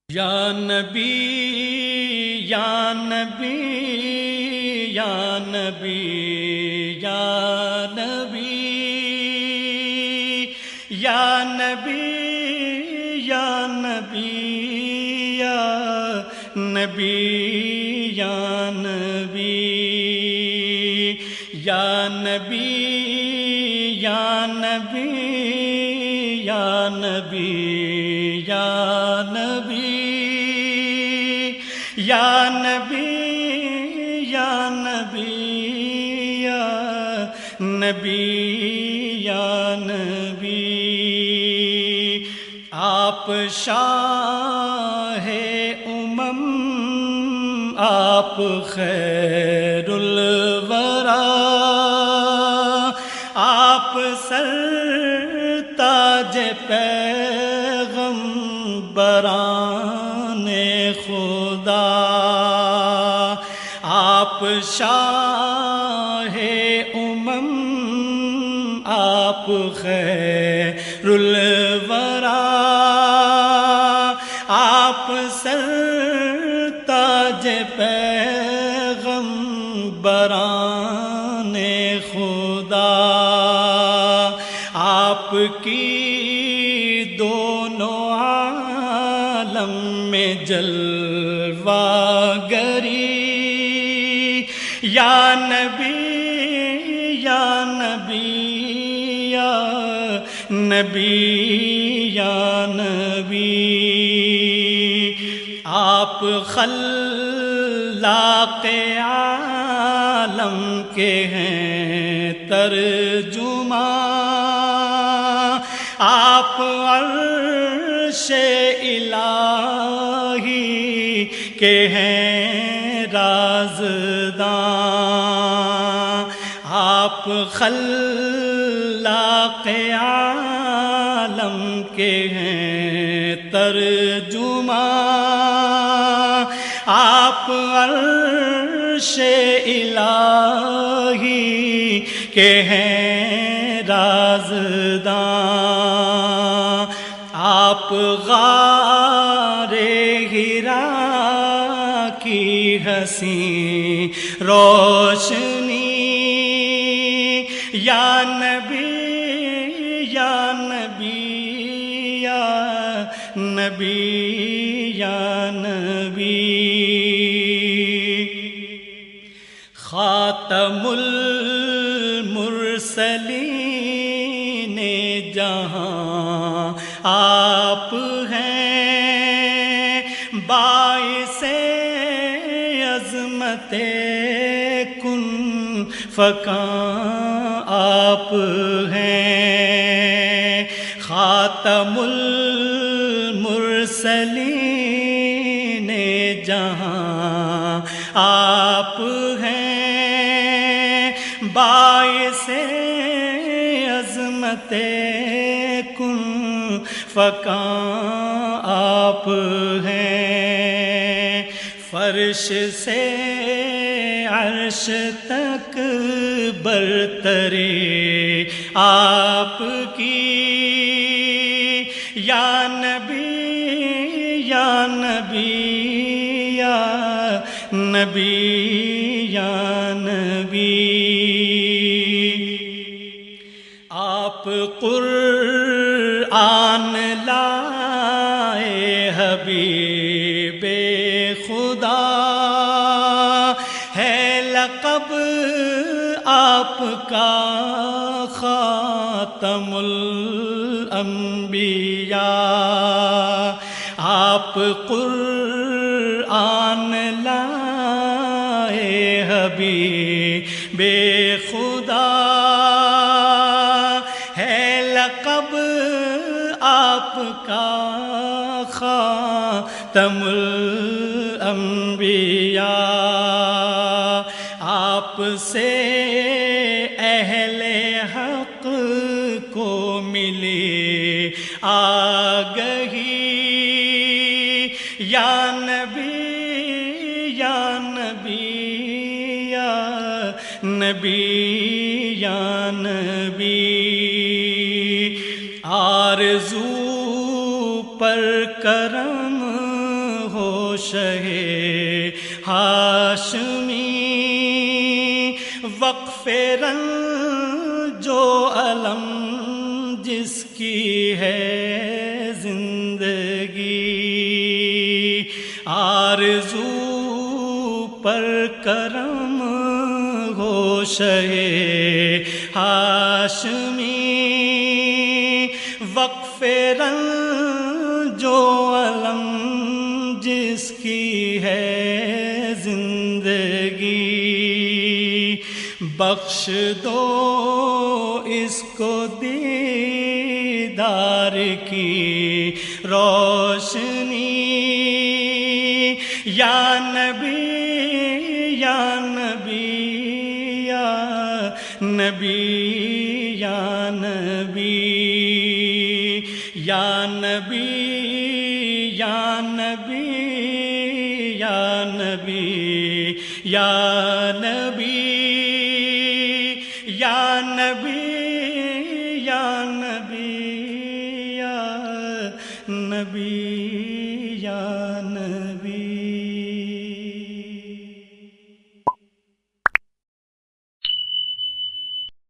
یا نبی یا نبی یا نبی یا نبی یا نبی یا نبی یا نبی یا نبی یا نبی یا نبی یا نبی یا نبی یا نبی یا نبی یا نبی یا نبی آپ شاہ امم آپ خیر الورا آپ سر تاج پیغمبران خدا آپ شاہ امم آپ خیر الورا آپ سر تاج پیغمبران خدا آپ کی دونوں عالم میں جلوہ گری یا نبی یا نبی یا نبی یا نبی آپ خلاق عالم کے ہیں ترجمہ آپ عرش الہی کے ہیں رازداں آپ خلاق عالم کے ہیں ترجمہ آپ عرش الہی کے ہیں رازداں آپ غار حرا کی حسین روشنی یا نبی یا نبی یا نبی یا نبی خاتم المرسلین جہاں آپ ہیں باعث عظمت کن فکاں آپ ہیں خاتم المرسلین جہاں آپ ہیں باعث عظمت کن فکاں آپ ہیں فرش سے عرش تک برتری آپ کی یا نبی یا نبی یا نبی یا نبی آپ قرآن لائے حبیب خدا ہے لقب آپ کا خاتم الانبیاء آپ قرآن لائے حبیب خدا ہے لقب آپ کا خاتم الانبیاء آپ سے اہل حق کو ملی آگہی یا نبی یا نبی یا نبی یا نبی آرزو پر کرم ہو شہ ہاشمی، وقف رنج و الم جس کی ہے زندگی، آرزو پر کرم ہو شہ ہاشمی، وقف رنج و الم جس کی ہے زندگی، بخش دو اس کو دیدار کی روشنی، یا نبی یا نبی یا نبی یا نبی یا نبی یا نبی یا نبی یا نبی یا نبی یا نبی یا نبی۔